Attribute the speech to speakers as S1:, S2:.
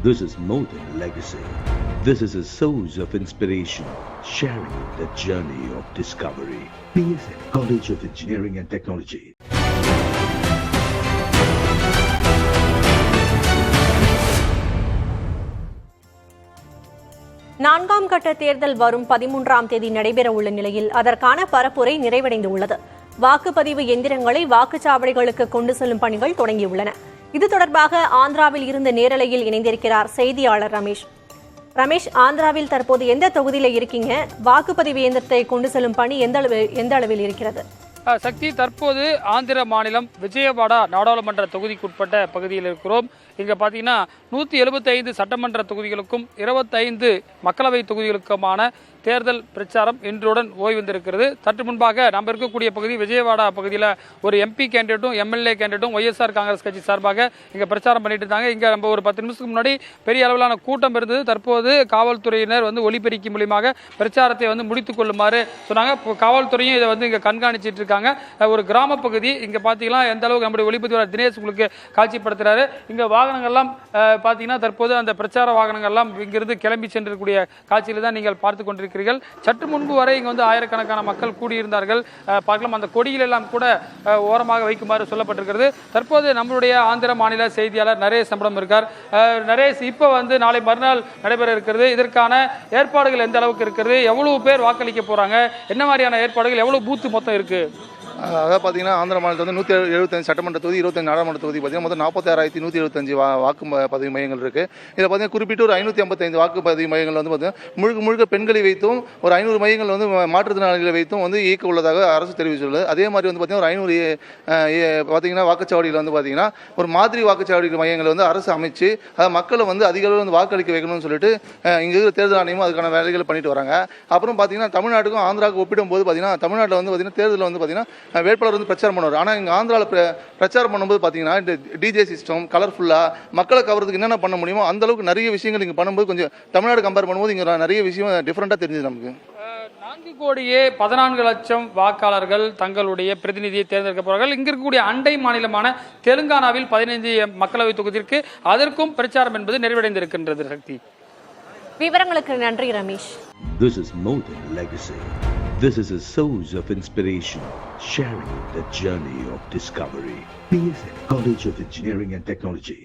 S1: This is more than legacy. This is a source of inspiration, sharing the journey of discovery. PSN College of Engineering and Technology.
S2: நான்காம் கட்ட தேர்தல் வரும் 13ஆம் தேதி நடைபெற உள்ள நிலையில் அதற்கான பரப்புரை நிறைவடைந்துள்ளது. வாக்குப்பதிவு எந்திரங்களை வாக்குச்சாவடிகளுக்கு கொண்டு செல்லும் பணிகள் தொடங்கியுள்ளன. இது தொடர்பாக ஆந்திராவில் இருந்து நேரலையில் இணைந்திருக்கிறார் செய்தியாளர் ரமேஷ். ஆந்திராவில் தற்போது எந்த தொகுதியில் இருக்கீங்க? வாக்குப்பதிவு இயந்திரத்தை கொண்டு செல்லும் பணி எந்த அளவில் இருக்கிறது?
S3: சக்தி, தற்போது ஆந்திர மாநிலம் விஜயவாடா நாடாளுமன்ற தொகுதிக்குட்பட்ட பகுதியில் இருக்கிறோம். இங்கே பார்த்தீங்கன்னா 175 சட்டமன்ற தொகுதிகளுக்கும் 25 மக்களவை தொகுதிகளுக்குமான தேர்தல் பிரச்சாரம் இன்றுடன் ஓய்வந்திருக்கிறது. சற்று முன்பாக நாம் இருக்கக்கூடிய பகுதி விஜயவாடா பகுதியில் ஒரு எம்பி கேண்டிடேட்டும் எம்எல்ஏ கேண்டிடேட்டும் ஒய்எஸ்ஆர் காங்கிரஸ் கட்சி சார்பாக இங்கே பிரச்சாரம் பண்ணிட்டு இருந்தாங்க. இங்கே நம்ம ஒரு 10 நிமிஷத்துக்கு முன்னாடி பெரிய அளவிலான கூட்டம் இருந்தது. தற்போது காவல்துறையினர் ஒலிபெருக்கி மூலியமாக பிரச்சாரத்தை முடித்துக் கொள்ளுமாறு சொன்னாங்க. காவல்துறையும் இதை இங்கே கண்காணிச்சிட்டு இருக்காங்க. ஒரு கிராம பகுதி. இங்கே பார்த்தீங்கன்னா எந்த அளவுக்கு நம்முடைய ஒளிப்பதிவாளர் தினேஷ் உங்களுக்கு காட்சிப்படுத்துறாரு. இங்கே வாகனங்கள்லாம் பார்த்தீங்கன்னா தற்போது அந்த பிரச்சார வாகனங்கள்லாம் இங்கிருந்து கிளம்பி சென்றிருக்கக்கூடிய காட்சியில் தான் நீங்கள் பார்த்து கொண்டிருக்கிறீர்கள். சற்று முன்பு வரை இங்கே ஆயிரக்கணக்கான மக்கள் கூடியிருந்தார்கள். பார்க்கலாம், அந்த கொடியில் எல்லாம் கூட ஓரமாக வைக்குமாறு சொல்லப்பட்டிருக்கிறது. தற்போது நம்மளுடைய ஆந்திர மாநில செய்தியாளர் நரேஷ் நம்மிடம் இருக்கார். நரேஷ், இப்போ நாளை மறுநாள் நடைபெற இருக்கிறது. இதற்கான ஏற்பாடுகள் எந்த அளவுக்கு இருக்கிறது? எவ்வளவு பேர் வாக்களிக்க போறாங்க? என்ன மாதிரியான ஏற்பாடுகள்? எவ்வளவு பூத்து மொத்தம் இருக்கு?
S4: அதாவது பார்த்தீங்கன்னா ஆந்திர மாநிலத்தில் 175 சட்டமன்ற தொகுதி, 25 நாடாளுமன்ற தொகுதி பார்த்தீங்கன்னா மொத்தம் 46,175 வாக்குப்பதிவு மையங்கள் இருக்குது. இதில் பார்த்தீங்கன்னா குறிப்பிட்டு ஒரு 555 வாக்குப்பதிவு மையங்கள் பார்த்தீங்கன்னா முழுக்க பெண்களை வைத்தும் ஒரு 500 மையங்கள் மாற்றுத்திறனாளிகளை வைத்தும் இயக்க உள்ளதாக அரசு தெரிவித்துள்ளது. அதே மாதிரி பார்த்தீங்கன்னா ஒரு 500 பார்த்தீங்கன்னா வாக்குச்சாவடியில் பார்த்தீங்கன்னா ஒரு மாதிரி வாக்குச்சாவடி மையங்களை அரசு அமைச்சு அதை மக்களை அதிக அளவில் வாக்களிக்க வைக்கணும்னு சொல்லிட்டு இங்கே இருக்கிற தேர்தல் ஆணையமும் அதுக்கான வேலைகள் பண்ணிட்டு வராங்க. அப்புறம் பார்த்தீங்கன்னா தமிழ்நாட்டுக்கும் ஆந்திராவுக்கும் ஒப்பிடும்போது பார்த்தீங்கன்னா தமிழ்நாட்டில் பார்த்தீங்கன்னா தேர்தலில் பார்த்தீங்கன்னா வேட்பாளர் பிரச்சாரம் பண்ணுவார். ஆனால் இங்கே ஆந்திராவில் பிரச்சாரம் பண்ணும்போது பார்த்தீங்கன்னா இந்த டிஜே சிஸ்டம் கலர்ஃபுல்லாக மக்களை கவர்றதுக்கு என்னென்ன பண்ண முடியுமோ அந்த அளவுக்கு நிறைய விஷயங்கள் இங்கே பண்ணும்போது கொஞ்சம் தமிழ்நாடு கம்பேர் பண்ணும்போது இங்கே நிறைய விஷயம் டிஃப்ரெண்ட்டாக தெரிஞ்சது நமக்கு.
S3: 4,14,00,000 வாக்காளர்கள் தங்களுடைய பிரதிநிதியை தேர்ந்தெடுக்க போறார்கள். இங்க இருக்கக்கூடிய அண்டை மாநிலமான தெலுங்கானாவில் 15 மக்களவை தொகுதிக்கு அதற்கும் பிரச்சாரம் என்பது நிறைவடைந்திருக்கின்றது. சக்தி,
S2: விவரங்களுக்கு நன்றி Ramesh.
S1: This is more than legacy. This is a source of inspiration, sharing the journey of discovery. PSN College of Engineering and Technology.